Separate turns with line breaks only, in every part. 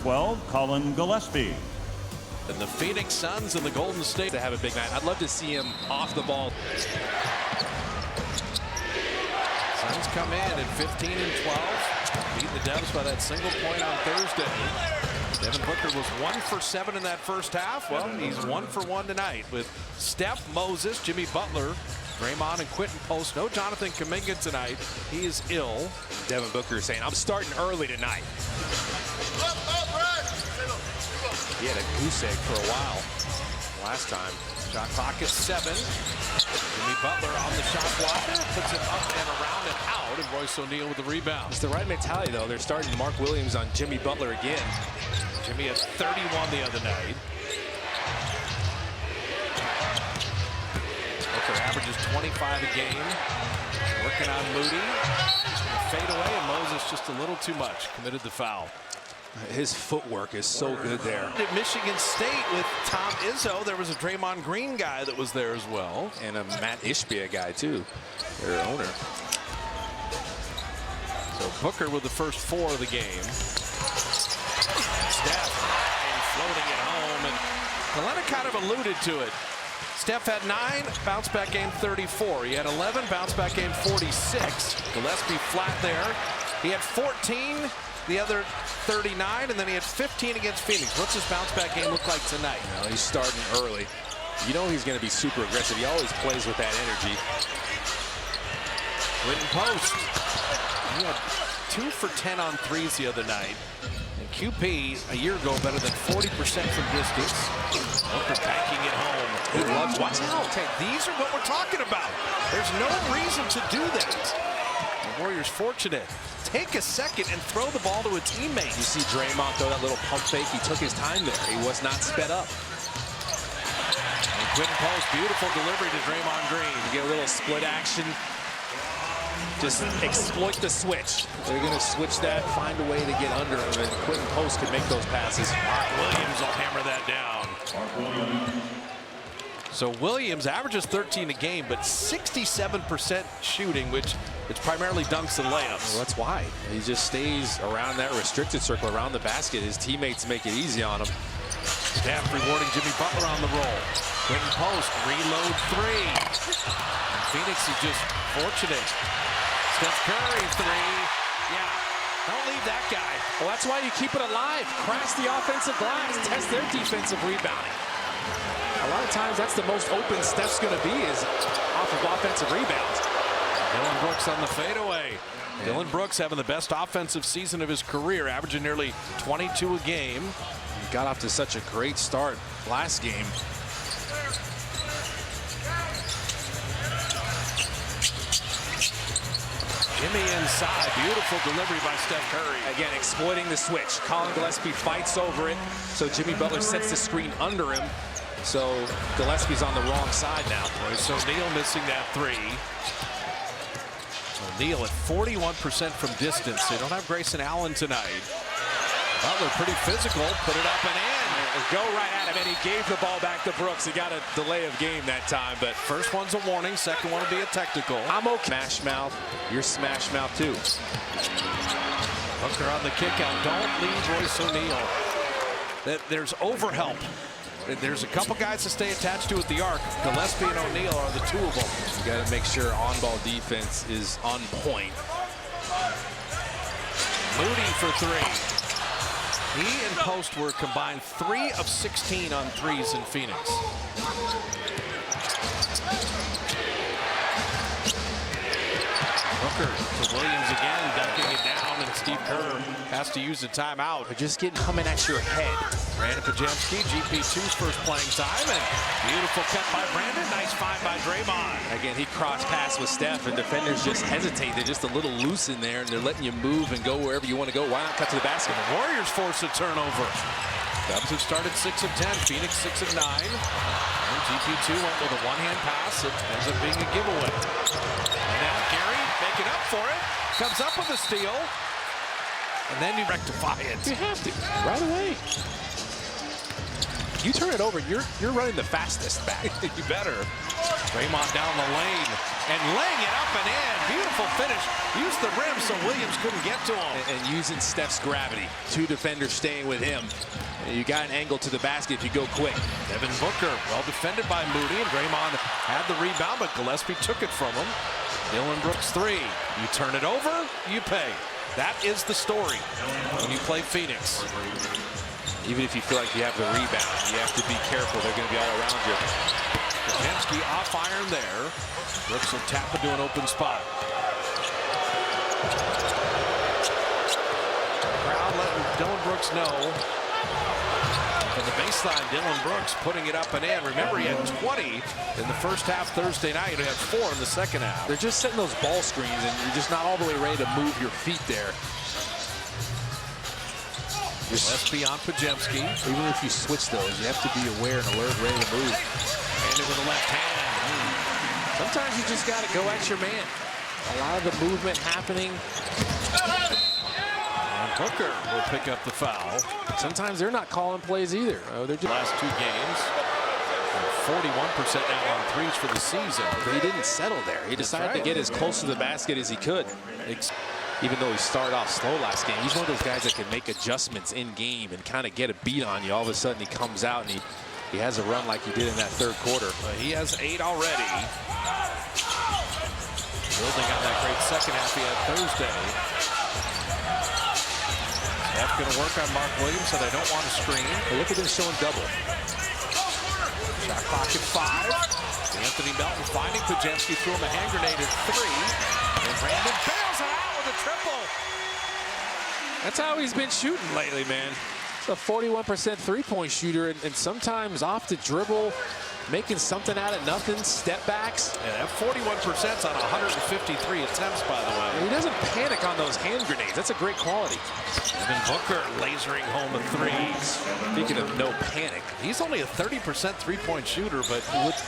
12, Colin Gillespie.
And the Phoenix Suns and the Golden State
to have a big night. I'd love to see him off the ball.
Suns come in at 15 and 12. Beat the Devs by that single point on Thursday. Devin Booker was 1 for 7 in that first half. Well, he's 1 for 1 tonight with Steph, Moses, Jimmy Butler, Draymond, and Quentin Post. No Jonathan Kuminga tonight. He is ill.
Devin Booker is saying, I'm starting early tonight. He had a goose egg for a while last time.
Shot clock at 7. Jimmy Butler on the shot blocker, puts it up and around and out, and Royce O'Neal with the rebound.
It's the right mentality, though. They're starting Mark Williams on Jimmy Butler again.
Jimmy had 31 the other night. Booker averages 25 a game. Working on Moody. Fade away, and Moses just a little too much. Committed the foul.
His footwork is so good there.
At Michigan State with Tom Izzo, there was a Draymond Green guy that was there as well.
And a Matt Ishbia guy, too, their owner.
So Booker with the first 4 of the game. Steph floating it home, and Galena kind of alluded to it. Steph had 9, bounce back game 34. He had 11, bounce back game 46. Gillespie flat there. He had 14. The other 39, and then he had 15 against Phoenix. What's his bounce back game look like tonight?
You know, he's starting early. You know he's going to be super aggressive. He always plays with that energy.
Quentin Post. He had 2 for 10 on threes the other night. And QP a year ago better than 40% from distance. Booker banking it home.
He loves watch out.
Okay, these are what we're talking about. There's no reason to do that. The Warriors fortunate. Take a second and throw the ball to a teammate.
You see Draymond throw that little pump fake. He took his time there. He was not sped up.
And Quentin Post, beautiful delivery to Draymond Green.
You get a little split action. Just exploit the switch. They're going to switch that, find a way to get under him, and Quentin Post can make those passes.
Mark Williams will hammer that down. So Williams averages 13 a game, but 67% shooting, which it's primarily dunks and layups.
Well, that's why. He just stays around that restricted circle, around the basket. His teammates make it easy on him.
Steph rewarding Jimmy Butler on the roll. Quentin Post, reload 3. And Phoenix is just fortunate. Steph Curry 3. Yeah, don't leave that guy.
Well, that's why you keep it alive. Crash the offensive glass. Test their defensive rebounding. A lot of times that's the most open Steph's going to be is off of offensive rebounds.
Dillon Brooks on the fadeaway. Dillon Brooks having the best offensive season of his career, averaging nearly 22 a game.
He got off to such a great start last game.
Jimmy inside, beautiful delivery by Steph Curry.
Again, exploiting the switch. Colin Gillespie fights over it, so Jimmy Butler sets the screen under him. So Gillespie's on the wrong side now.
Royce O'Neal missing that 3. O'Neal at 41% from distance. They don't have Grayson Allen tonight. Butler pretty physical, put it up and in.
Go right at him, and he gave the ball back to Brooks. He got a delay of game that time, but
first one's a warning, second one will be a technical.
I'm okay. Smash mouth, you're smash mouth too.
Booker on the kick out. Don't leave Royce O'Neal. There's overhelp. There's a couple guys to stay attached to at the arc. Gillespie and O'Neal are the 2 of them.
You got to make sure on-ball defense is on point.
Moody for 3. He and Post were combined 3 of 16 on threes in Phoenix. Booker to Williams again, dunking it down, and Steve Kerr has to use the timeout.
They're just getting coming at your head.
Brandon Pajamski, GP2's first playing time, and beautiful cut by Brandon. Nice find by Draymond.
Again, he cross pass with Steph, and defenders just hesitate. They're just a little loose in there, and they're letting you move and go wherever you want to go. Why not cut to the basket?
The Warriors force a turnover. Dubs have started 6 of 10, Phoenix 6 of 9. And GP2 went with a one-hand pass. It ends up being a giveaway. And now Gary making up for it. Comes up with a steal. And then you rectify it.
You have to, right away. You turn it over, you're running the fastest back.
You better. Draymond down the lane and laying it up and in. Beautiful finish. Used the rim so Williams couldn't get to him.
And using Steph's gravity. Two defenders staying with him. And you got an angle to the basket if you go quick.
Devin Booker, well defended by Moody, and Draymond had the rebound, but Gillespie took it from him. Dillon Brooks three. You turn it over, you pay. That is the story when you play Phoenix.
Even if you feel like you have the rebound, you have to be careful. They're going to be all around you.
Kajemski off iron there. Brooks will tap into an open spot. Crowd letting Dillon Brooks know. From the baseline, Dillon Brooks putting it up and in. Remember, he had 20 in the first half Thursday night. He had 4 in the second half.
They're just setting those ball screens, and you're just not all the way ready to move your feet there.
Gillespie on Pajemski.
Even if you switch those, you have to be aware and alert, ready to move.
And it with the left hand.
Sometimes you just got to go at your man. A lot of the movement happening.
And Booker will pick up the foul.
Sometimes they're not calling plays either. They're just
Last 2 games. 41% now on threes for the season.
But he didn't settle there. He decided to get as close to the basket as he could. Even though he started off slow last game, he's one of those guys that can make adjustments in game and kind of get a beat on you. All of a sudden he comes out and he has a run like he did in that third quarter.
He has 8 already. Building on that great second half he had Thursday. Steph going to work on Mark Williams, so they don't want to screen.
But look at them showing double.
Shot clock at 5. Anthony Melton finding Pajemski, threw him a hand grenade at 3. And Brandon bails it out with a triple.
That's how he's been shooting lately, man. He's a 41% three-point shooter, and sometimes off the dribble, making something out of nothing, step backs.
Yeah, that 41% on 153 attempts, by the way.
And he doesn't panic on those hand grenades. That's a great quality.
Devin Booker lasering home a 3.
Speaking of no panic,
He's only a 30% three-point shooter, but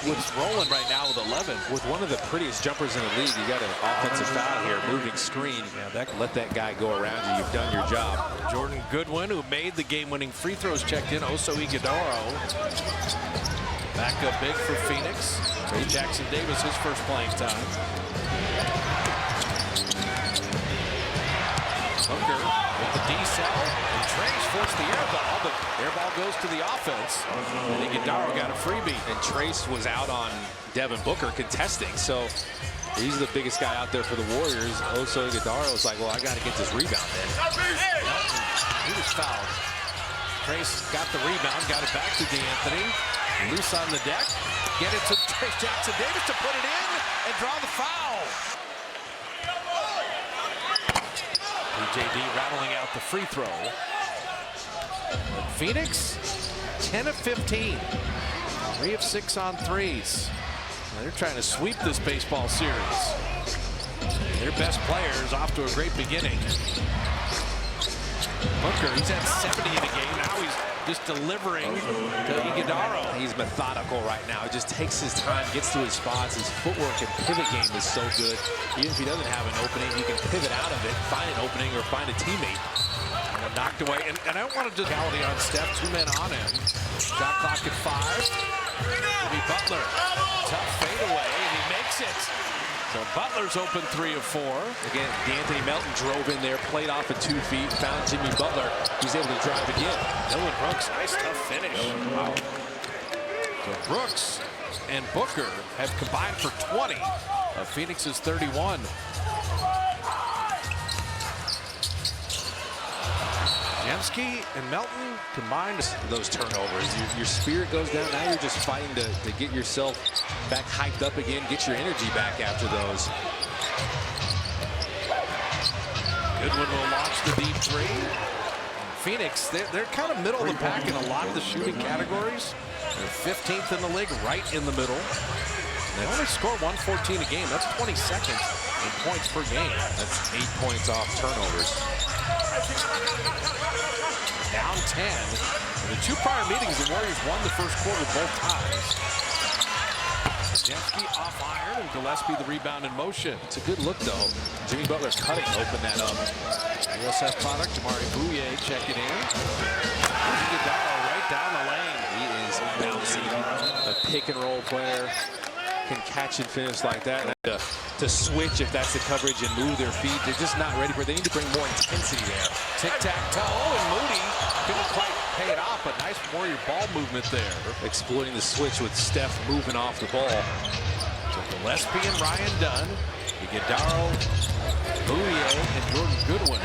what's rolling right now with 11.
with one of the prettiest jumpers in the league, you got an offensive foul here, moving screen. Let that guy go around you. You've done your job.
Jordan Goodwin, who made the game-winning free throws, checked in. Oso Ighodaro. Back up big for Phoenix. Trey Jackson Davis, his first playing time. Booker with the D-cell. And Trey's forced the air ball, but air ball goes to the offense. And Ighodaro got a freebie.
And Trace was out on Devin Booker contesting, so he's the biggest guy out there for the Warriors. Oso Ighodaro was like, well, I got to get this rebound then.
He was fouled. Trace got the rebound, got it back to DeAnthony. Loose on the deck. Get it to Trace Jackson Davis to put it in and draw the foul. PJD rattling out the free throw. Phoenix, 10 of 15. 3 of 6 on threes. They're trying to sweep this baseball series. Their best players off to a great beginning. Booker, he's had 70 in a game. Now he's just delivering to Ighodaro.
He's methodical right now. He just takes his time, gets to his spots. His footwork and pivot game is so good. Even if he doesn't have an opening, he can pivot out of it, find an opening, or find a teammate.
And knocked away. And I don't want to do quality on Steph. 2 men on him. Shot clock at 5. Jimmy Butler. Tough fadeaway, and he makes it. So Butler's open 3 of 4.
Again, DeAnthony Melton drove in there, played off at 2 feet, found Jimmy Butler. He's able to drive again.
Dillon Brooks, nice tough finish. Wow. So Brooks and Booker have combined for 20 of Phoenix's 31. Pajemski and Melton combined.
Those turnovers, your spirit goes down. Now you're just fighting to get yourself back hyped up again, get your energy back after those.
Goodwin will launch the deep 3. Phoenix, they're kind of middle of the pack in a lot of the shooting categories. They're 15th in the league, right in the middle. They only score 114 a game. That's 22nd in points per game.
That's 8 points off turnovers.
Down 10. In the 2 prior meetings, the Warriors won the first quarter both times. Pajemski off iron, and Gillespie the rebound in motion.
It's a good look, though. Jimmy Butler cutting to open that up.
USF product, Damari Bouye checking in. Ighodaro right down the lane.
He is bouncing. A pick and roll player. can catch and finish like that. And to switch if that's the coverage and move their feet. They're just not ready for it. They need to bring more intensity there.
Tic-tac-toe, and Moody couldn't quite pay it off, but nice Warrior ball movement there.
Exploiting the switch with Steph moving off the ball.
So Gillespie and Ryan Dunn, Iguodaro, Bouye, and Jordan Goodwin.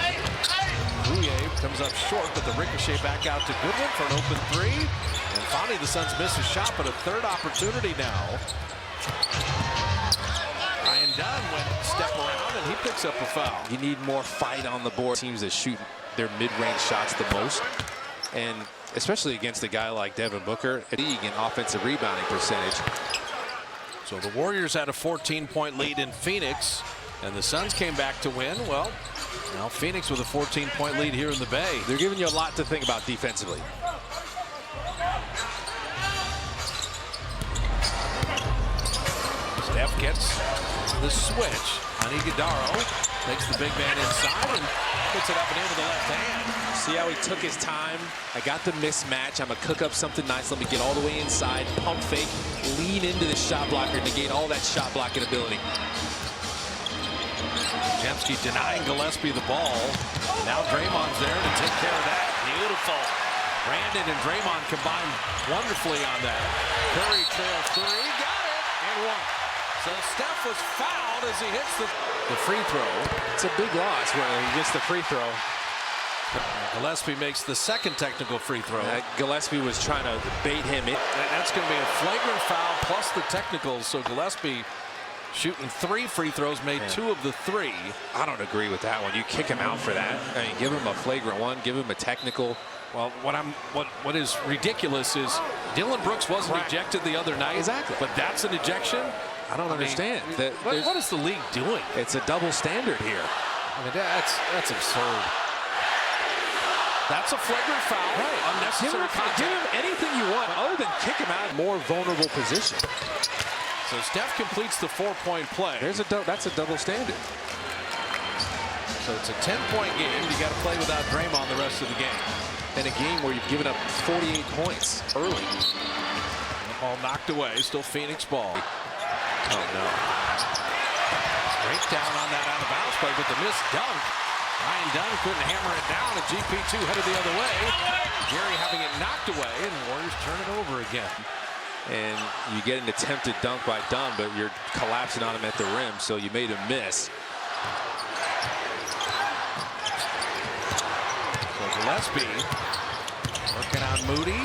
Bouye comes up short, but the ricochet back out to Goodwin for an open three. And finally, the Suns miss a shot, but a third opportunity now. Ryan Dunn went step around, and he picks up a foul.
You need more fight on the board. Teams that shoot their mid-range shots the most, and especially against a guy like Devin Booker, league in offensive rebounding percentage.
So the Warriors had a 14-point lead in Phoenix, and the Suns came back to win. Well, now Phoenix with a 14-point lead here in the Bay.
They're giving you a lot to think about defensively.
Steph gets the switch on Iguodaro, makes the big man inside and puts it up and in with the left hand.
See how he took his time? I got the mismatch. I'm going to cook up something nice. Let me get all the way inside, pump fake, lean into the shot blocker, negate all that shot blocking ability.
Jemski denying Gillespie the ball. Now Draymond's there to take care of that. Beautiful. Brandon and Draymond combined wonderfully on that. Curry trails three. Got it. And one. So Steph was fouled as he hits the free throw.
It's a big loss when he gets the free throw.
Gillespie makes the second technical free throw.
Gillespie was trying to bait him in.
That's going to be a flagrant foul plus the technicals. So Gillespie shooting 3 free throws, made 2 of the 3.
I don't agree with that one. You kick him out for that. I mean, give him a flagrant one, give him a technical.
Well, what is ridiculous is Dylan Brooks wasn't ejected the other night.
Exactly.
But that's an ejection.
I don't understand.
What is the league doing?
It's a double standard here.
I mean, that's absurd. That's a flagrant foul.
Right.
Unnecessary contact.
Give him anything you want other than kick him out in a more vulnerable position.
So Steph completes the 4-point play.
That's a double standard.
So it's a 10-point game. You got to play without Draymond the rest of the game.
In a game where you've given up 48 points early.
The ball knocked away. Still Phoenix ball.
Oh, no.
Straight down on that out of bounds play, but the missed dunk. Ryan Dunn couldn't hammer it down, and GP2 headed the other way. Gary having it knocked away, and the Warriors turn it over again.
And you get an attempted dunk by Dunn, but you're collapsing on him at the rim, so you made him miss.
So Gillespie working on Moody.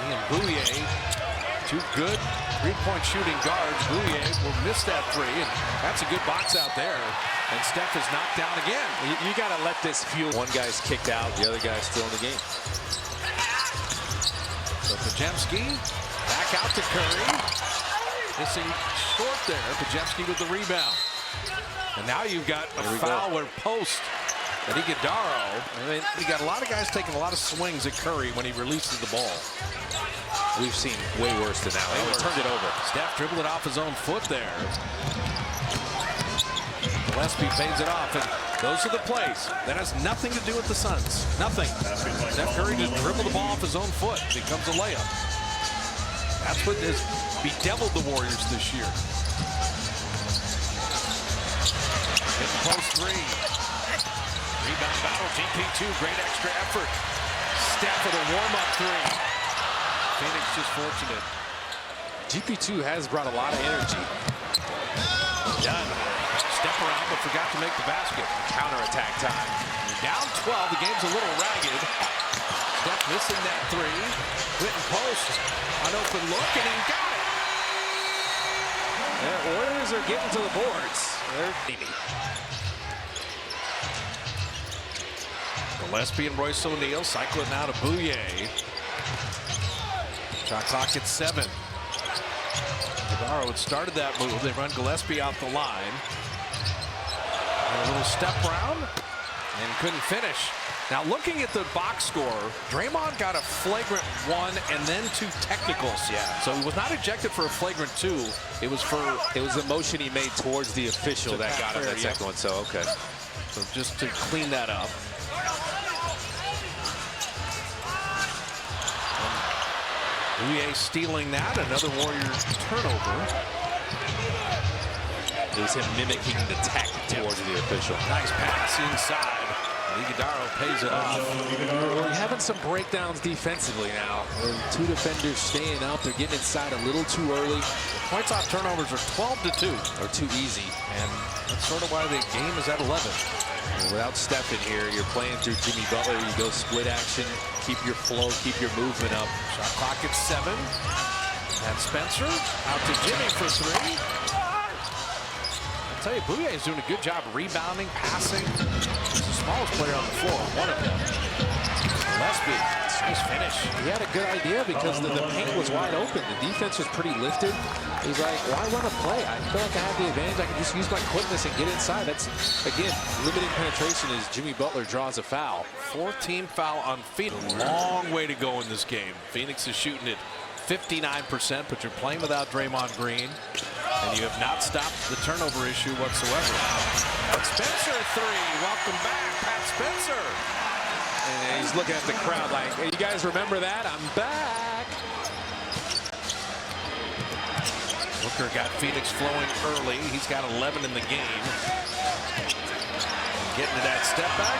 And Bouye, 2 good three-point shooting guards. Bouye will miss that 3, and that's a good box out there. And Steph is knocked down again.
You got to let this fuel. One guy's kicked out, the other guy's still in the game.
So Pajemski back out to Curry. Missing short there. Pajemski with the rebound. And now you've got a foul or post at Iguodaro. I mean, you got a lot of guys taking a lot of swings at Curry when he releases the ball.
We've seen way worse than that. He turned it over.
Steph dribbled it off his own foot there. Gillespie fades it off, and those are the plays. That has nothing to do with the Suns. Nothing. Steph Curry just dribbled the ball off his own foot. It becomes a layup. That's what has bedeviled the Warriors this year. Hitting post 3. Rebound battle, GP2, great extra effort. Steph with a warm-up 3. Phoenix just fortunate.
GP2 has brought a lot of energy.
Done. Step around, but forgot to make the basket.
Counter-attack time.
You're down 12. The game's a little ragged. Steph missing that 3. Quentin post. An open look, and he got it.
The Warriors are getting to the boards.
Gillespie and Royce O'Neal cycling now to Bouye. Shot clock at 7. Iguodaro had started that move. They run Gillespie out the line. And a little step round and couldn't finish. Now looking at the box score, Draymond got a flagrant 1 and then 2 technicals.
Yeah.
So he was not ejected for a flagrant 2. It was
the motion he made towards the official that got him that second one. So okay.
So just to clean that up. Bouye stealing that. Another Warriors turnover.
It was him mimicking the tech towards the official.
Nice pass inside. Iguodala pays it off.
We're having some breakdowns defensively now. Two defenders staying up. They're getting inside a little too early.
Points off turnovers are 12-2.
Or too easy.
And that's sort of why the game is at 11.
And without Steph in here, you're playing through Jimmy Butler. You go split action, keep your flow, keep your movement up.
Shot clock at 7. And Spencer out to Jimmy for 3. I'll tell you, Bouye is doing a good job rebounding, passing. He's the smallest player on the floor, one of them. Gillespie, nice finish.
He had a good idea because the paint was wide open. The defense was pretty lifted. He's like, why run a play? I feel like I have the advantage. I can just use my quickness and get inside. That's, again, limiting penetration as Jimmy Butler draws a foul.
4th team foul on Phoenix. Long way to go in this game. Phoenix is shooting at 59%, but you're playing without Draymond Green, and you have not stopped the turnover issue whatsoever. Pat Spencer 3. Welcome back, Pat Spencer.
And he's looking at the crowd like, hey, you guys remember that? I'm back.
Booker got Phoenix flowing early. He's got 11 in the game. Getting to that step back,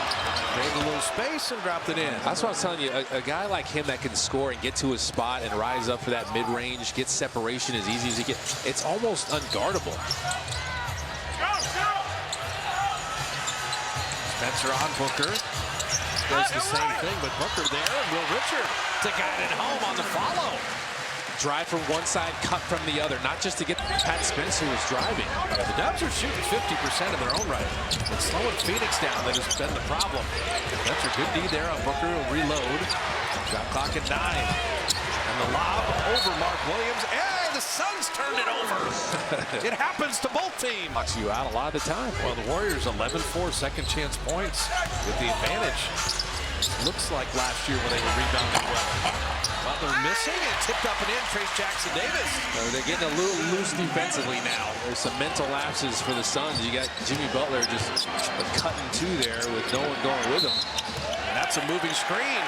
made a little space and dropped it in.
That's what I was telling you. A guy like him that can score and get to his spot and rise up for that mid-range, get separation as easy as he can. It's almost unguardable.
Spencer on Booker. Does the same thing, but Booker there. And Will Richard to guide it home on the follow.
Drive from one side, cut from the other, not just to get Pat Spencer was driving.
The Dubs are shooting 50% of their own right. It's slowing Phoenix down that has been the problem. That's a good D there on Booker. Will reload. Shot clock at 9. And the lob over Mark Williams. Hey, the Suns turned it over. It happens to both teams.
Knocks you out a lot of the time.
Well, the Warriors 11-4 second chance points with the advantage. Looks like last year when they were rebounding well. Butler missing and tipped up and in. Trace Jackson-Davis.
They're getting a little loose defensively now. There's some mental lapses for the Suns. You got Jimmy Butler just cutting two there with no one going with him.
And that's a moving screen.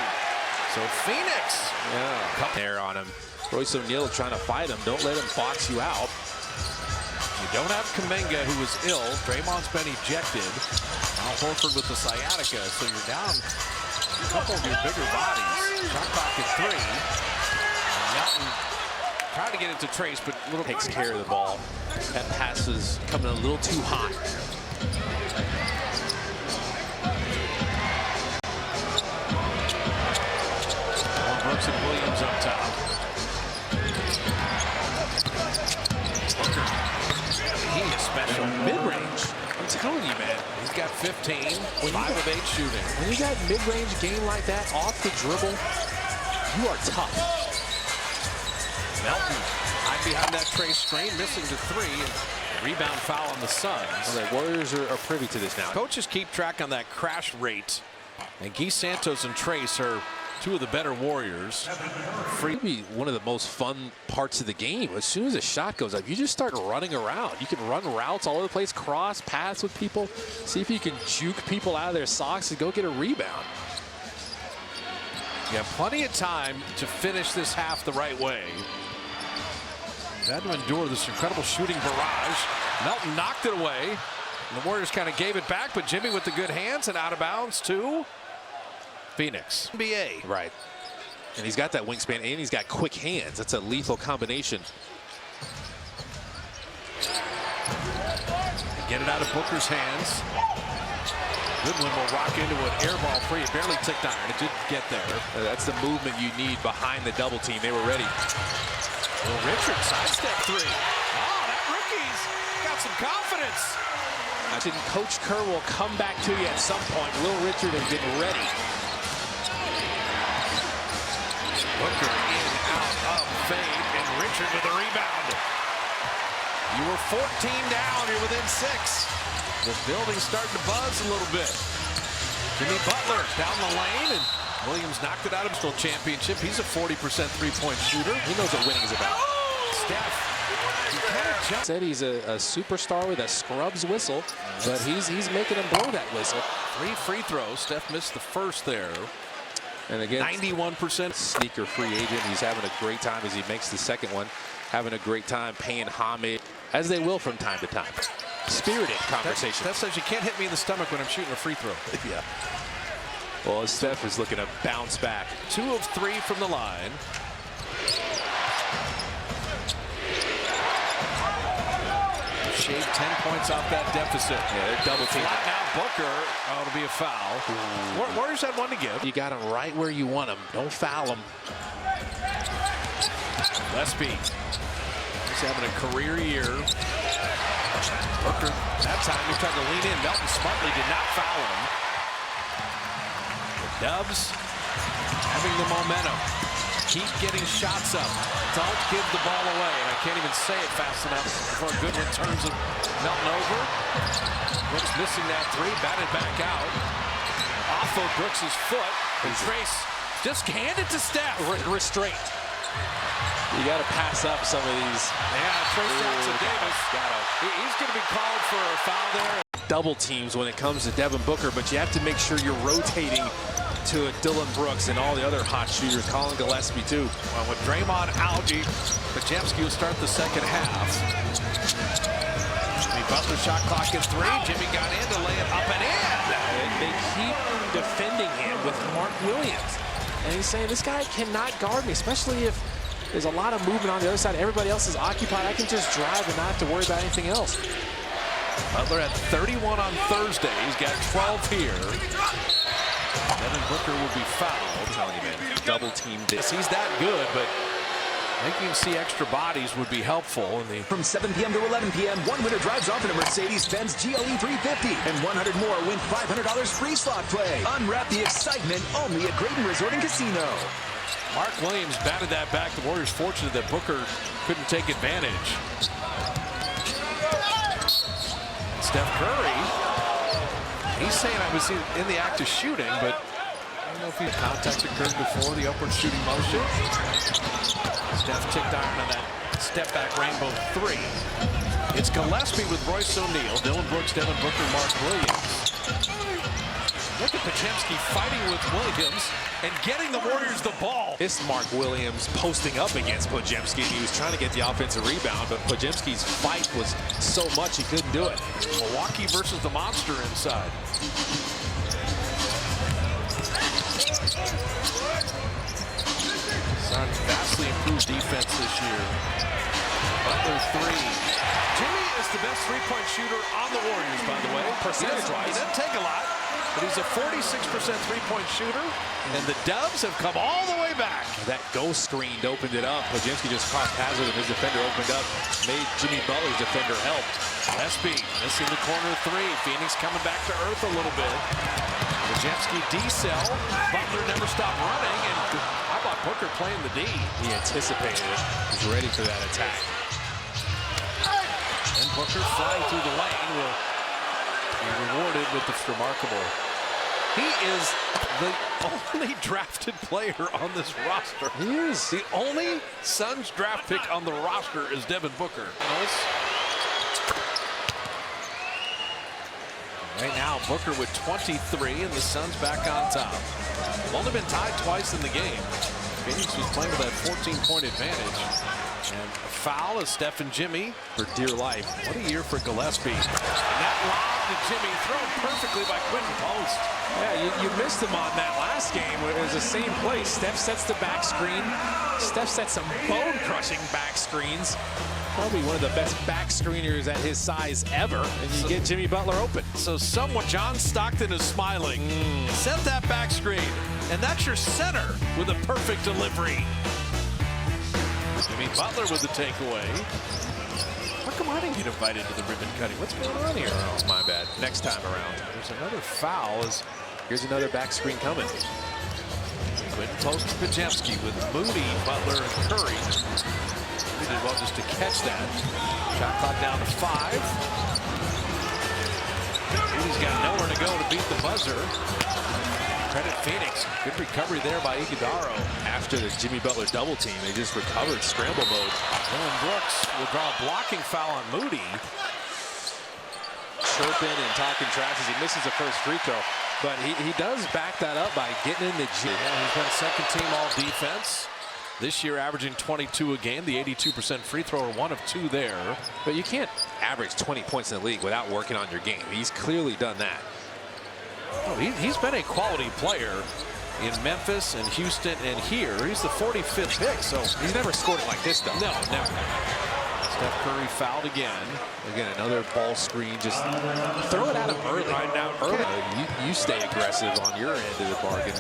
So Phoenix.
Yeah. There on him. Royce O'Neal trying to fight him. Don't let him box you out.
You don't have Kuminga, who was ill. Draymond's been ejected. Al Horford with the sciatica. So you're down a couple of your bigger bodies. Shot clock at 3. Melton trying to get it to Trace, but a little
takes care of the ball. That pass is coming a little too hot.
Brooks and Williams up top. Booker. He is special.
Mid-range. I'm telling you, man.
He's got 15. 5 of 8 shooting.
When you got mid-range game like that, off the dribble, you are tough.
Melton hide behind that Trace screen, missing to 3. And rebound foul on the Suns.
Well, the Warriors are privy to this now.
Coaches keep track on that crash rate. And Guy Santos and Trace are two of the better Warriors.
Maybe one of the most fun parts of the game. As soon as a shot goes up, you just start running around. You can run routes all over the place, cross paths with people, see if you can juke people out of their socks and go get a rebound.
You have plenty of time to finish this half the right way. You've had to endure this incredible shooting barrage. Melton knocked it away. And the Warriors kind of gave it back, but Jimmy with the good hands and out of bounds to Phoenix. NBA.
Right. And he's got that wingspan and he's got quick hands. That's a lethal combination.
Get it out of Booker's hands. Goodwin will rock into an air ball free. It barely ticked iron. It didn't get there.
That's the movement you need behind the double team. They were ready.
Well, Richard sidestep 3. Oh, that rookie's got some confidence.
I think Coach Kerr will come back to you at some point. Will Richard has been ready.
Booker in, out, up, fade, and Richard with a rebound. You were 14 down, you're within 6. The building's starting to buzz a little bit. Jimmy Butler down the lane, and Williams knocked it out of his championship. He's a 40% three-point shooter.
He knows what winning is about.
Steph.
Said he's a superstar with a scrubs whistle, but he's making him blow that whistle.
3 free throws. Steph missed the first there.
And again,
91%.
Sneaker free agent. He's having a great time as he makes the second one. Having a great time paying homage, as they will from time to time. Spirited conversation.
That says you can't hit me in the stomach when I'm shooting a free throw.
Yeah. Well, Steph is looking to bounce back.
2 of 3 from the line. Shave 10 points off that deficit.
Yeah, they're double teaming.
Flat now, Booker. Oh, it'll be a foul. Warriors had one to give.
You got him right where you want him. Don't foul him.
Gillespie. He's having a career year. Booker, that time he tried to lean in. Melton smartly did not foul him. The Dubs having the momentum. Keep getting shots up. Don't give the ball away. And I can't even say it fast enough before Goodwin turns it. Melton over. Brooks missing that 3. Batted back out. Off of Brooks' foot. And Trace just handed to Steph.
Restraint. You got to pass up some of these.
Yeah, Trace Jackson-Davis. He's going to be called for a foul there.
Double teams when it comes to Devin Booker, but you have to make sure you're rotating to Dylan Brooks and all the other hot shooters. Colin Gillespie too.
Well, with Draymond out, Podziemski will start the second half. Jimmy Butler shot clock at 3. Jimmy got in to lay it up and in.
They keep defending him with Mark Williams. And he's saying, this guy cannot guard me, especially if there's a lot of movement on the other side. Everybody else is occupied. I can just drive and not have to worry about anything else.
Butler had 31 on Thursday. He's got 12 here. Devin Booker will be fouled.
I'm telling you, man, double team this.
He's that good, but making him see extra bodies would be helpful.
From 7 p.m. to 11 p.m., one winner drives off in a Mercedes-Benz GLE 350, and 100 more win $500 free slot play. Unwrap the excitement only at Graydon Resort and Casino.
Mark Williams batted that back. The Warriors fortunate that Booker couldn't take advantage. Steph Curry, he's saying I was in the act of shooting, but I don't know if contact occurred before the upward shooting motion. Steph ticked iron on that step back rainbow 3. It's Gillespie with Royce O'Neal, Dylan Brooks, Devin Booker, Mark Williams. Look at Podziemski fighting with Williams and getting the Warriors the ball.
This Mark Williams posting up against Podziemski. He was trying to get the offensive rebound, but Podziemski's fight was so much he couldn't do it.
Milwaukee versus the monster inside. Suns vastly improved defense this year. Butler 3. Jimmy is the best three-point shooter on the Warriors, by the way.
Percentage-wise.
He doesn't take a lot, but he's a 46% three-point shooter, and the Dubs have come all the way back.
That ghost screen opened it up. Podziemski just crossed paths with him. His defender opened up, made Jimmy Butler's defender help.
Gillespie missing the corner 3. Phoenix coming back to earth a little bit. Podziemski D-cell. Butler never stopped running, and how about Booker playing the D?
He anticipated it. He's ready for that attack.
And Booker flying through the lane will be rewarded with this remarkable. He is the only drafted player on this roster.
He is.
The only Suns draft pick on the roster is Devin Booker. Right now, Booker with 23, and the Suns back on top. Only been tied twice in the game. Phoenix was playing with that 14-point advantage. And a foul is Steph and Jimmy
For dear life.
What a year for Gillespie. And that lob to Jimmy thrown perfectly by Quentin Post.
Yeah, you missed him on that last game where it was the same play. Steph sets the back screen. Steph sets some bone-crushing back screens. Probably one of the best back screeners at his size ever. And you get Jimmy Butler open.
So someone, John Stockton is smiling. Set that back screen. And that's your center with a perfect delivery. Jimmy Butler with the takeaway. How come I didn't get invited to the ribbon cutting? What's going on here?
Oh, my bad. Next time around.
There's another foul.
Here's another back screen coming.
Quentin Post to Podziemski with Moody, Butler, and Curry. He did well just to catch that. Shot clock down to 5. Moody's got nowhere to go to beat the buzzer. Credit Phoenix. Good recovery there by Iguodaro.
After the Jimmy Butler double team, they just recovered scramble mode.
Dylan Brooks will draw a blocking foul on Moody.
Chirping and talking trash as he misses the first free throw. But he does back that up by getting in the gym.
Yeah, he's been second team all defense. This year averaging 22 a game, the 82% free thrower, 1 of 2 there.
But you can't average 20 points in the league without working on your game. He's clearly done that.
Oh, he's been a quality player in Memphis and Houston and here. He's the 45th pick, so
he's never scored like this, though.
No, never. Steph Curry fouled again.
Again, another ball screen. Just throw it at him early.
Right now, early.
You stay aggressive on your end of the bargain.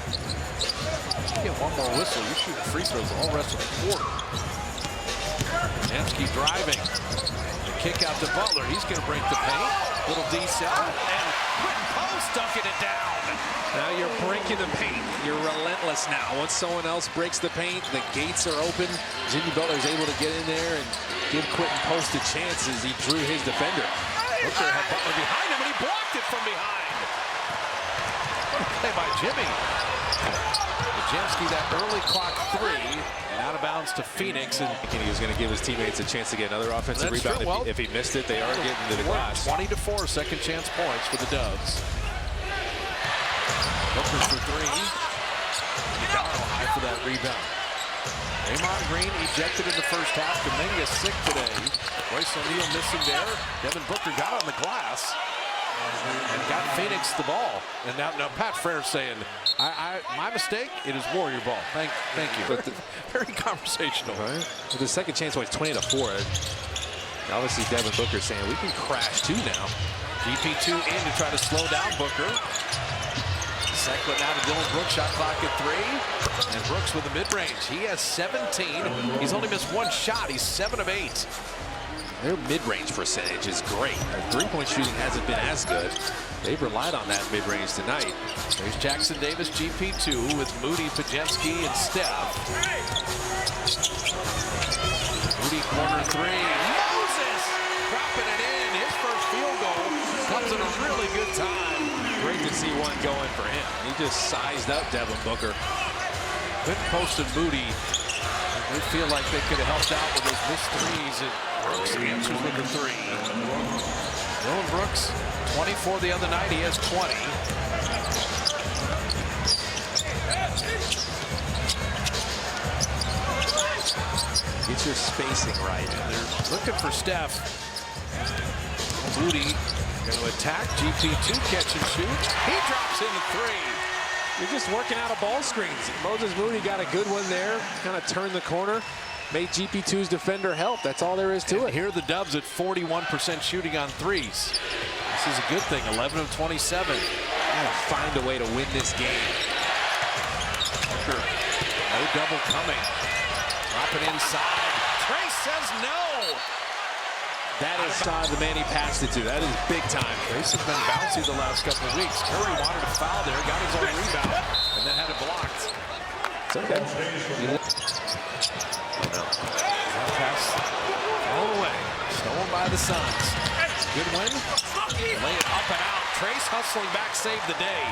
You get one more whistle, you're shooting free throws all rest of the quarter. Podziemski driving. The kick out to Butler. He's going to break the paint. Little D-cell. And Quentin Post dunking it down.
Now you're breaking the paint. You're relentless now. Once someone else breaks the paint, the gates are open. Jimmy Butler's able to get in there and give Quentin Post a chance as he drew his defender.
Booker had Butler behind him, and he blocked it from behind. What a play by Jimmy. Podziemski, that early clock 3, and out of bounds to Phoenix. And
he was going to give his teammates a chance to get another offensive rebound.
Well,
if he missed it, they are getting to the glass.
20-4 second chance points for the Dubs. Booker for 3. Iguodala high for that rebound. Draymond Green ejected in the first half. Dominguez sick today. Royce O'Neal missing there. Devin Booker got on the glass and got Phoenix the ball. And now Pat Frere saying, my mistake, it is Warrior ball. Thank you. But very conversational.
Right? With the second chance points 20-4. Obviously Devin Booker saying we can crash 2 now.
GP2 in to try to slow down Booker. Second now to Dylan Brooks, shot clock at 3. And Brooks with the mid-range. He has 17. He's only missed 1 shot. He's 7 of 8.
Their mid-range percentage is great. Their three-point shooting hasn't been as good. They've relied on that mid-range tonight.
There's Jackson Davis, GP2 with Moody, Podziemski, and Steph. Moody corner 3. Moses dropping it in. His first field goal comes at a really good time.
Great to see one going for him. He just sized up Devin Booker.
Good post and Moody. They feel like they could have helped out with those missed threes. And Brooks answers with the 3. Dylan Brooks, 24 the other night. He has 20.
Get your spacing right.
And they're looking for Steph. Moody going to attack. GP2 catch and shoot. He drops in the 3.
You're just working out of ball screens. Moses Moody got a good one there. Kind of turned the corner. Made GP2's defender help. That's all there is to it.
Here are the Dubs at 41% shooting on 3s. This is a good thing. 11 of 27.
Gotta find a way to win this game.
Booker, no double coming. Drop it inside. Trace says no.
That is the man he passed it to. That is big time.
Trace has been bouncy the last couple of weeks. Curry wanted to foul there, got his own rebound, and then had it blocked.
It's okay.
Pass all the way. Stolen by the Suns. Good win. Lay it up and out. Trace hustling back, saved the day.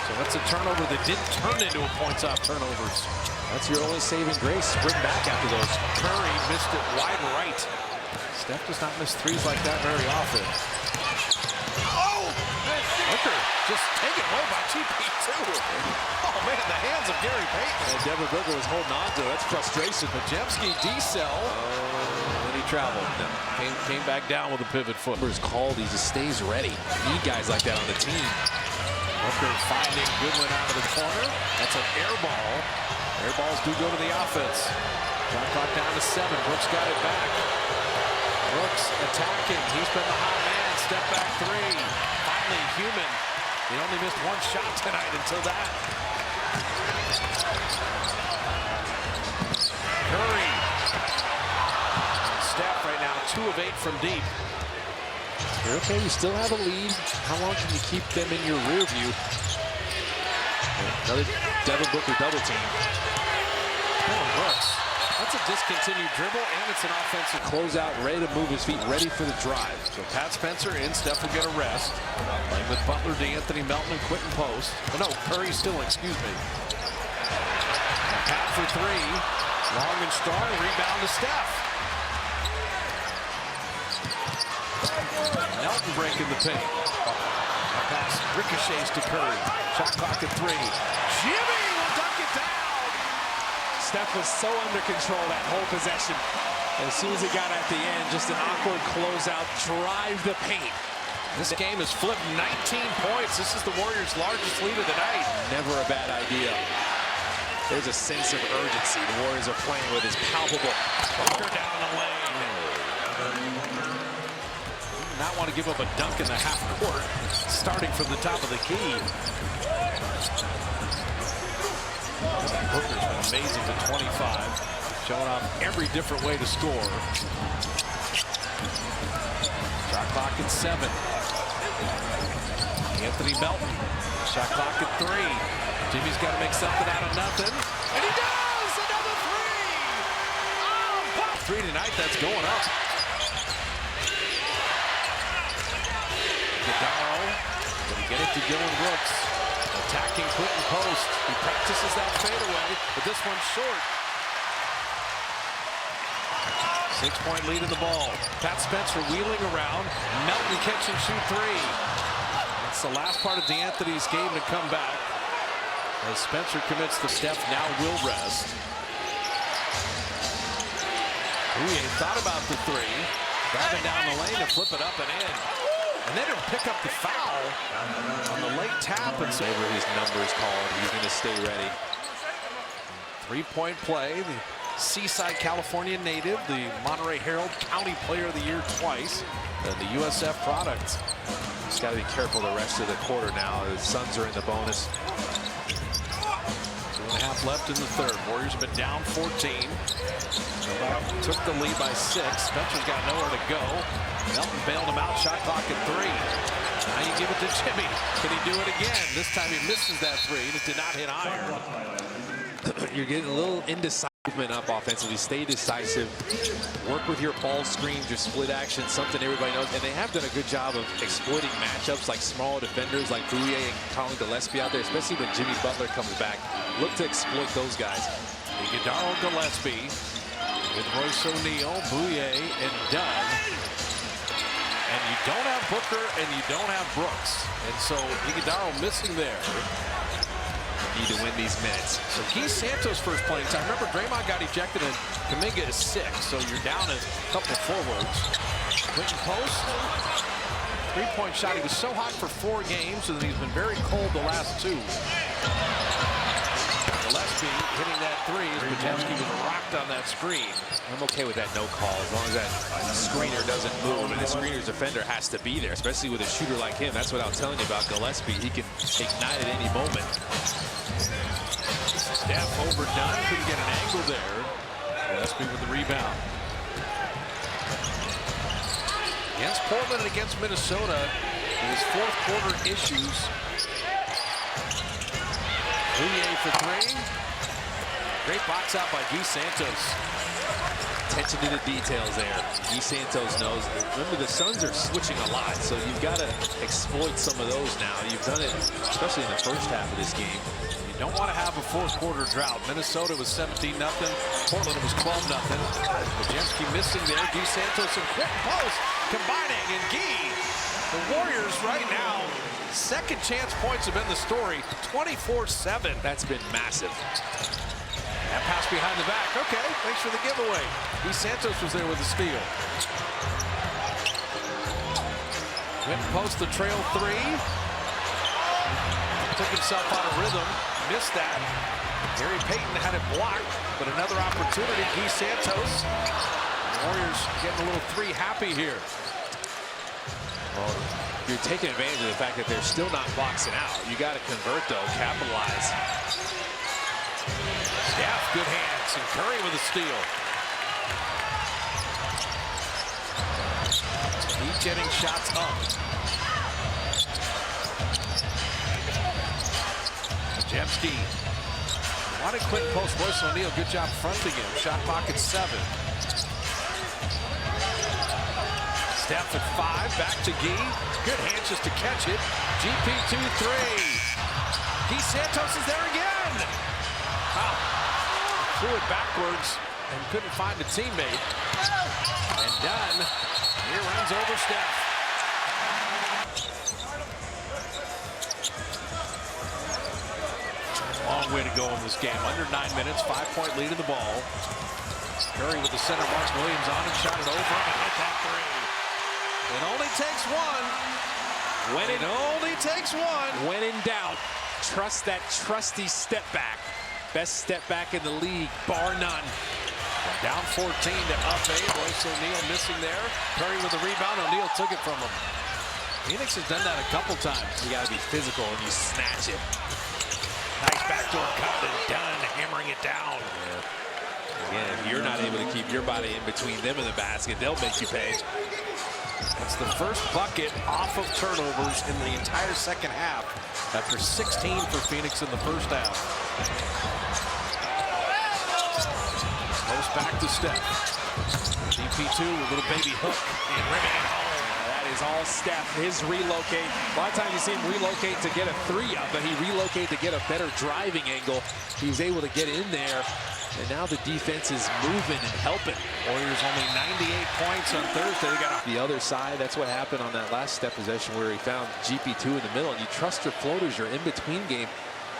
So that's a turnover that didn't turn into a points-off turnovers.
That's your only saving grace. Sprint back after those.
Curry missed it wide right. Steph does not miss 3s like that very often. Oh! Booker just taken away by GP2. Oh, man, the hands of Gary Payton.
And Devin Booker was holding on to it. That's frustration.
Podziemski D-cell. And he traveled. No. Came back down with a pivot foot.
Booker's called. He just stays ready. You need guys like that on the team.
Booker finding Goodwin out of the corner. That's an air ball. Air balls do go to the offense. Shot clock down to 7. Brooks got it back. Brooks attacking. He's been the hot man. Step back 3. Finally human. He only missed 1 shot tonight until that. Curry. Steph right now 2 of 8 from deep.
You're okay. You still have a lead. How long can you keep them in your rear view? Another Devin Booker double team.
Brooks. That's a discontinued dribble, and it's an offensive
closeout, ready to move his feet, ready for the drive.
So Pat Spencer in, Steph will get a rest. Playing with Butler, DeAnthony Melton, and Quentin Post. Oh, no, Curry still, excuse me. Pat for 3. Long and strong, rebound to Steph. Melton breaking the paint. That pass ricochets to Curry. Shot clock at 3. Jimmy will dunk it down.
Steph was so under control that whole possession. As soon as it got at the end, just an awkward closeout, drive the paint.
This game has flipped 19 points. This is the Warriors' largest lead of the night.
Never a bad idea. There's a sense of urgency the Warriors are playing with is palpable.
Booker down the lane. Not want to give up a dunk in the half court, starting from the top of the key. Booker's been amazing at 25, showing off every different way to score. Shot clock at 7. Anthony Melton, shot clock at 3. Jimmy's got to make something out of nothing. And he does! Another 3! Oh, pop 3 tonight, that's going up. Guidaro, did he get it to Dylan Brooks? Attacking Clinton post. He practices that fadeaway, but this one's short. 6-point lead in the ball. Pat Spencer wheeling around. Melton catch and shoot 3. That's the last part of DeAnthony's game to come back. As Spencer commits to Steph, now will rest. Bouye thought about the 3. Driving down the lane to flip it up and in. And then he'll pick up the foul on the late tap. And so
Whenever his number is called, he's going to stay ready.
3-point play. The Seaside, California native, the Monterey Herald County Player of the Year twice, and the USF product.
He's got to be careful the rest of the quarter now. The Suns are in the bonus.
2.5 left in the third. Warriors have been down 14. Took the lead by 6. Spencer's got nowhere to go. Melton bailed him out. Shot clock at 3. Now you give it to Jimmy. Can he do it again? This time he misses that 3. And it did not hit iron.
You're getting a little indecisive up offensively. Stay decisive. Work with your ball screens, your split action, something everybody knows. And they have done a good job of exploiting matchups like small defenders like Bouye and Colin Gillespie out there, especially when Jimmy Butler comes back. Look to exploit those guys.
Guidaro, Gillespie with Royce O'Neal, Bouye, and Dunn. And you don't have Booker and you don't have Brooks. And so Guidaro missing there.
Need to win these minutes.
So Guy Santos first playing time. Remember, Draymond got ejected and Kuminga is 6. So you're down a couple of forwards. Clinton post. 3-point shot. He was so hot for 4 games, and he's been very cold the last 2. Gillespie hitting that 3 as Podziemski was rocked on that screen.
I'm okay with that no call as long as that screener doesn't move, and the screener's defender has to be there, especially with a shooter like him. That's what I was telling you about Gillespie. He can ignite at any moment.
Steph overdone, couldn't get an angle there. Gillespie with the rebound. Against Portland and against Minnesota, his fourth quarter issues. Bouye for 3. Great box out by Guy Santos.
Attention to the details there. Guy Santos knows. Remember, the Suns are switching a lot, so you've got to exploit some of those now. You've done it, especially in the first half of this game.
You don't want to have a fourth quarter drought. Minnesota was 17-0. Portland was 12-0. Podziemski missing there. Guy Santos and quick post combining. And Guy, the Warriors right now, second chance points have been the story. 24-7.
That's been massive.
That pass behind the back. Okay, thanks for the giveaway. Guy Santos was there with the steal. Clinton post the trail 3. Took himself out of rhythm. Missed that. Gary Payton had it blocked, but another opportunity. Guy Santos. The Warriors getting a little 3 happy here.
Well, you're taking advantage of the fact that they're still not boxing out. You got to convert, though, capitalize.
Steph, good hands, and Curry with a steal. He's getting shots up. Podziemski. Wanted Clinton post. Royce O'Neal, good job fronting him. Shot clock at 7. Steph at 5, back to Guy. Good hands just to catch it. GP 2-3. Guy Santos is there again. Wow. Threw it backwards and couldn't find a teammate. And Dunn, he runs over Steph. long way to go in this game. Under 9 minutes, 5-point lead in the ball. Curry with the center, Mark Williams on and shot it over and hit that three. It only takes one. It only takes one.
When in doubt, trust that trusty step back. Best step back in the league, bar none.
Down 14 to up 8. Royce O'Neal missing there. Curry with the rebound. O'Neal took it from him. Phoenix has done that a couple times.
You got to be physical when you snatch it.
Nice backdoor cut and done, hammering it down.
Again, if you're not able to keep your body in between them and the basket, they'll make you pay.
That's the first bucket off of turnovers in the entire second half after 16 for Phoenix in the first half. Post back to Steph. DP2 with a little baby hook and rimming it home.
That is all Steph. His relocate. A lot of times you see him relocate to get a three up, but he relocated to get a better driving angle. He was able to get in there, and now the defense is moving and helping.
Warriors only 98 points on Thursday. They got
the other side. That's what happened on that last step possession where he found GP2 in the middle, and you trust your floaters, your in-between game.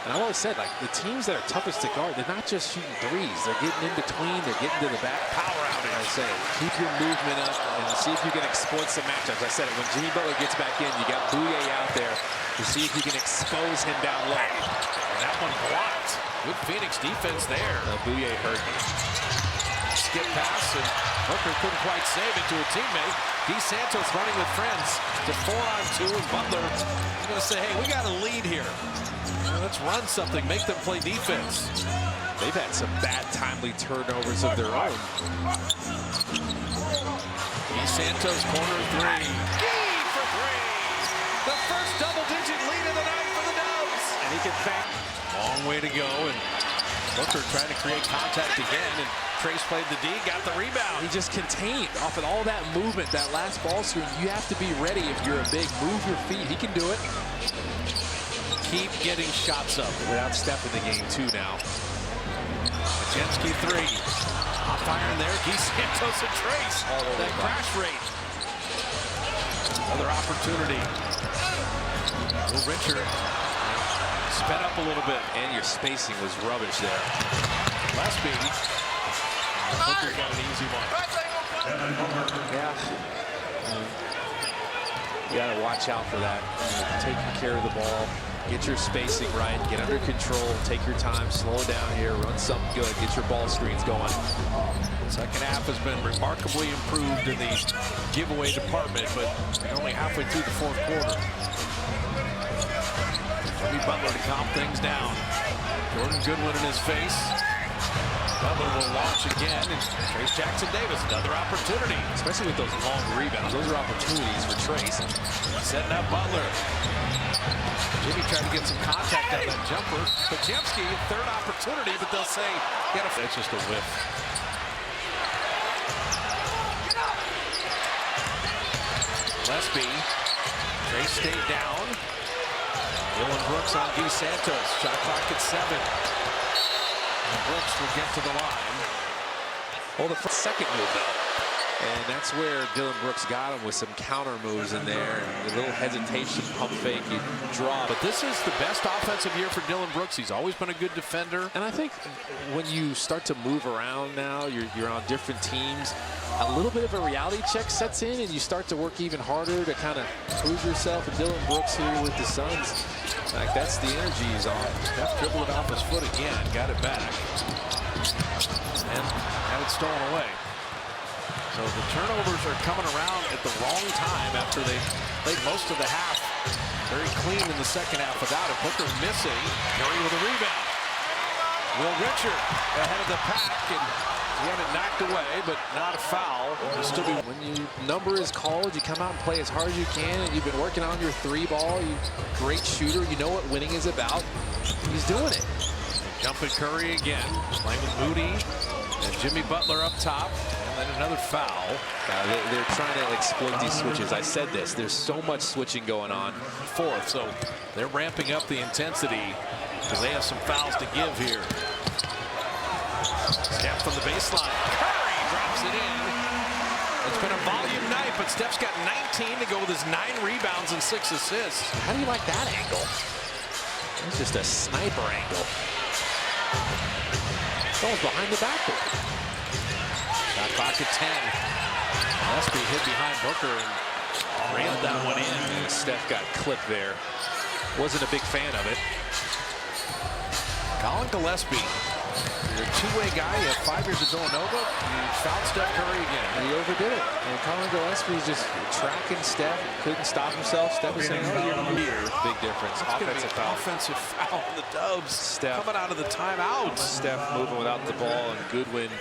And I've always said, like, the teams that are toughest to guard, they're not just shooting threes. They're getting in between. They're getting to the back.
power outage.
I say, keep your movement up and see if you can exploit some matchups. I said it, when Jimmy Butler gets back in, you got Bouye out there to see if you can expose him down low.
And that one blocked. Good Phoenix defense there.
Bouye hurt me.
Skip pass, and Booker couldn't quite save it to a teammate. DeSantos running with friends to 4-on-2, and Butler is going to say, hey, we got a lead here. Let's run something, make them play defense.
They've had some bad, timely turnovers of their own.
DeSantos corner three. Key for three. The first double-digit lead of the night for the Dubs.
And he can thank.
Long way to go, and Booker trying to create contact again, and Trace played the D, got the rebound.
He just contained off of all that movement, that last ball screen. You have to be ready if you're a big. Move your feet. He can do it.
Keep getting shots up.
Without Steph in the game, too, now.
Majewski three. Hot fire in there. DeSantos and Trace. That crash rate. Another opportunity. Will Richard sped up a little bit.
And your spacing was rubbish there.
Gillespie. Booker got an easy one.
Yeah. You got to watch out for that. Taking care of the ball. Get your spacing right. Get under control. Take your time. Slow it down here. Run something good. Get your ball screens going.
Second half has been remarkably improved in the giveaway department, but only halfway through the fourth quarter. Jimmy Butler to calm things down. Jordan Goodwin in his face. Butler will launch again, and Trace Jackson-Davis, another opportunity.
Especially with those long rebounds. Those are opportunities for Trace.
Setting up Butler. Jimmy trying to get some contact on that jumper. Majewski, third opportunity, but they'll say, that's just a whiff. Gillespie. Trace stayed down. Dillon Brooks on DeSantos. Shot clock at 7. And Brooks will get to the line.
Well, the second move, though. And that's where Dillon Brooks got him with some counter moves in there. And a little hesitation, pump fake, you draw.
But this is the best offensive year for Dillon Brooks. He's always been a good defender.
And I think when you start to move around now, you're on different teams, a little bit of a reality check sets in, and you start to work even harder to kind of prove yourself. And Dillon Brooks here with the Suns, like, that's the energy he's on.
Steph dribbled it off his foot again, got it back, and had it stolen away. So the turnovers are coming around at the wrong time after they played most of the half very clean in the second half without it. Booker missing. Curry with a rebound. Will Richard ahead of the pack, and he had it knocked away, but not a foul. Still be
when your number is called, you come out and play as hard as you can, and you've been working on your three ball. You great shooter. You know what winning is about. He's doing it.
Jumping Curry again. Playing with Moody and Jimmy Butler up top. And then another foul.
They're trying to exploit these switches. I said this. There's so much switching going on.
Fourth, so they're ramping up the intensity because they have some fouls to give here. Steph from the baseline. Curry drops it in. It's been a volume night, but Steph's got 19 to go with his 9 rebounds and 6 assists.
How do you like that angle? It's just a sniper angle. Ball's behind the backboard.
Shot clock at 10. Gillespie hid behind Booker and railed that one in.
And Steph got clipped there. Wasn't a big fan of it.
Colin Gillespie, you're a two-way guy. You have 5 years at Villanova. You fouled Steph Curry again.
He overdid it. And Colin Gillespie's just tracking Steph. Couldn't stop himself. Steph was saying, oh, you're here. Big difference. Offensive foul.
Offensive foul on the Dubs.
Steph
coming out of the timeout.
Steph moving without the ball, and Goodwin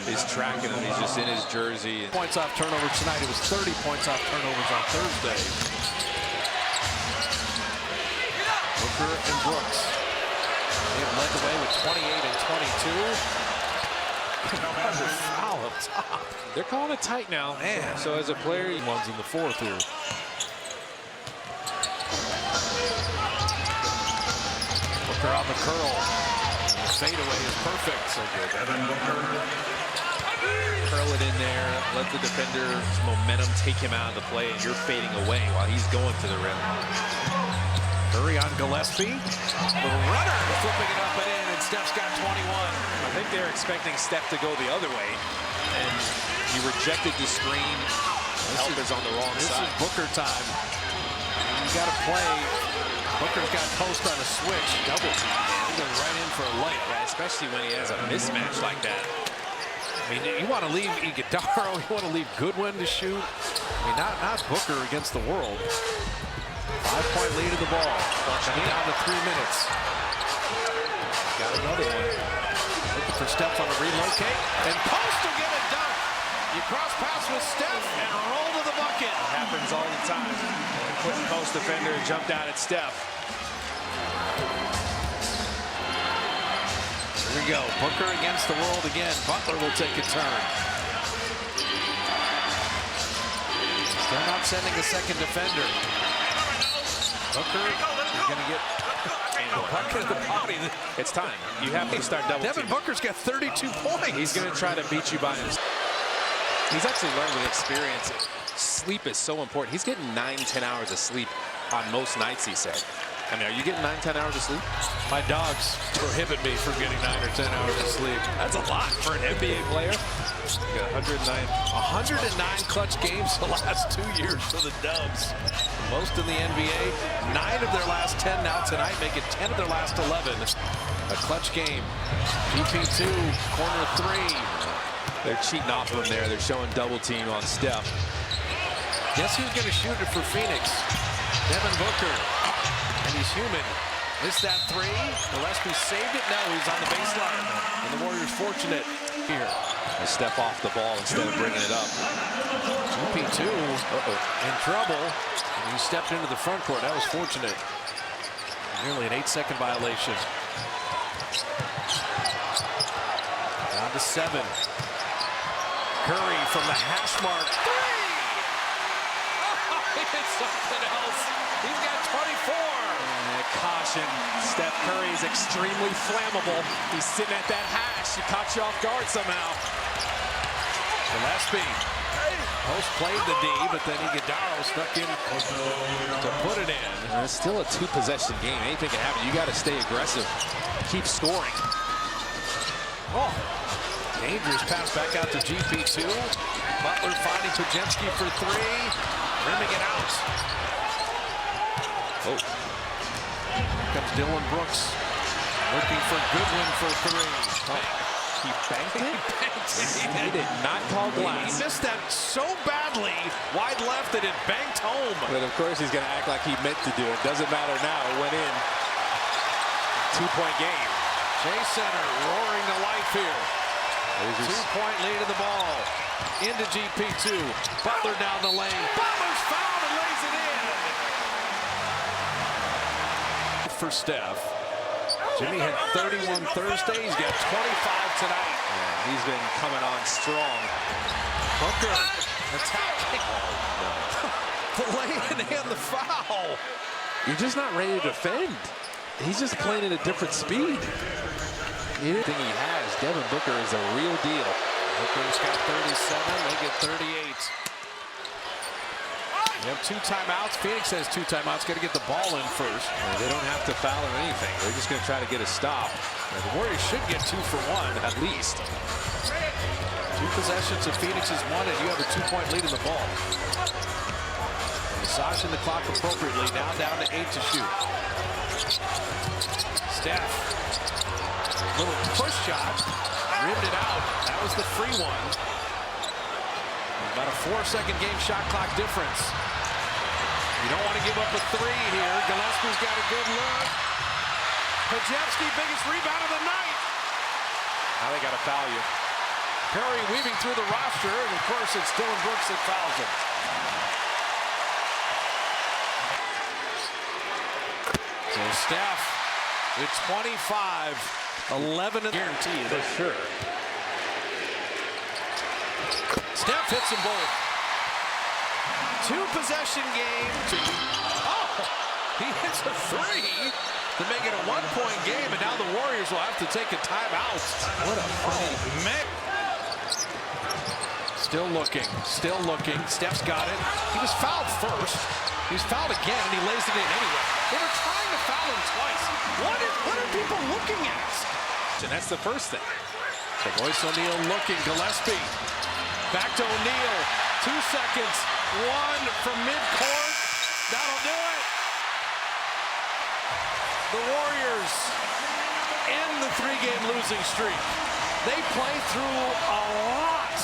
is tracking him. He's just in his jersey.
Points off turnovers tonight. It was 30 points off turnovers on Thursday. Booker and Brooks. They have led the way with 28 and 22. Another foul up top.
They're calling it tight now.
Man.
So as a player,
One's in the fourth here. Booker on the curl. The fadeaway is perfect. So good.
curl it in there, let the defender's momentum take him out of the play, and you're fading away while he's going to the rim.
Curry on Gillespie. The runner flipping it up and in, and Steph's got 21.
I think they're expecting Steph to go the other way, and he rejected the screen. Help is on the wrong side.
This is Booker time. You got to play. Booker's got post on a switch. Double team. He goes right in for a layup.
Yeah, especially when he has a mismatch like that.
I mean, you want to leave Iguodala, you want to leave Goodwin to shoot. I mean, not Booker against the world. 5-point lead of the ball. Down to 3 minutes. Got another one. Looking for Steph on a relocate. And Post will get it done. You cross pass with Steph and roll to the bucket.
It happens all the time. Quick post defender jumped out at Steph.
Here we go. Booker against the world again. Butler will take a turn. Still not sending a second defender. Booker is going to get a bucket of the body.
It's time. You have to start double
Devin
team.
Booker's got 32 points.
He's going to try to beat you by himself. He's actually learned with experience. Sleep is so important. He's getting 9-10 hours of sleep on most nights, he said. I mean, are you getting 9-10 hours of sleep?
My dogs prohibit me from getting 9 or 10 hours of sleep.
That's a lot for an NBA player. Got
109 clutch games the last 2 years for the Dubs. Most in the NBA. 9 of their last 10 now tonight, make it 10 of their last 11. A clutch game. GP2, corner 3.
They're cheating off of him there. They're showing double team on Steph.
Guess who's going to shoot it for Phoenix? Devin Booker. And he's human. Missed that 3. Gillespie saved it. No, he's on the baseline. And the Warriors fortunate here.
They step off the ball instead of bringing it up.
GP2 in trouble. And he stepped into the front court. That was fortunate. Nearly an 8-second violation. Down to 7. Curry from the hash mark. 3! Oh, he did something else. He's got 24.
And caution, Steph Curry is extremely flammable. He's sitting at that hash. He caught you off guard somehow.
Gillespie. Post played the D, but then Iguodala stuck in to put it in.
And it's still a 2-possession game. Anything can happen. You got to stay aggressive. Keep scoring.
Oh, dangerous pass back out to GP2. Butler finding Pajemski for 3. Rimming it out.
Oh.
Here comes Dylan Brooks. Looking for Goodwin for 3.
He banked it? He did not call glass.
He missed that so badly. Wide left that it banked home.
But of course he's going to act like he meant to do it. Doesn't matter now. It went in. 2-point game.
Shea Center roaring to life here. 2-point lead of the ball. Into GP2. Butler down the lane. Butler's fouled and lays it in. For Steph. Jimmy had 31 Thursday. He's got 25 tonight.
Yeah, he's been coming on strong.
Booker attacking. The lay-in and the foul.
You're just not ready to defend. He's just playing at a different speed. Anything he has, Devin Booker is a real deal.
Booker's got 37. They get 38. They have 2 timeouts. Phoenix has 2 timeouts. Got to get the ball in first.
And they don't have to foul or anything. They're just going to try to get a stop.
And the Warriors should get 2 for 1
at least.
2 possessions of Phoenix's 1, and you have a 2-point lead in the ball. Massaging the clock appropriately. Now down to 8 to shoot. Steph. Little push shot. Rimmed it out. That was the free one. About a 4-second game shot clock difference. You don't want to give up a 3 here. Gillespie's got a good look. Pajewski, biggest rebound of the night.
Now they got to foul you.
Curry weaving through the roster, and of course it's Dylan Brooks that fouls him. So Steph, it's 25, 11 guaranteed.
For sure.
Steph hits them both. 2-possession game. Oh, he hits a 3 to make it a 1-point game, and now the Warriors will have to take a timeout. What a fight. Man. Still looking, still looking. Steph's got it. He was fouled first. He's fouled again, and he lays it in anyway. They were trying to foul him twice. What are people looking at?
And that's the first thing.
So Royce O'Neal looking. Gillespie. Back to O'Neal. 2 seconds. 1 from midcourt. That'll do it. The Warriors end the 3-game losing streak. They play through a lot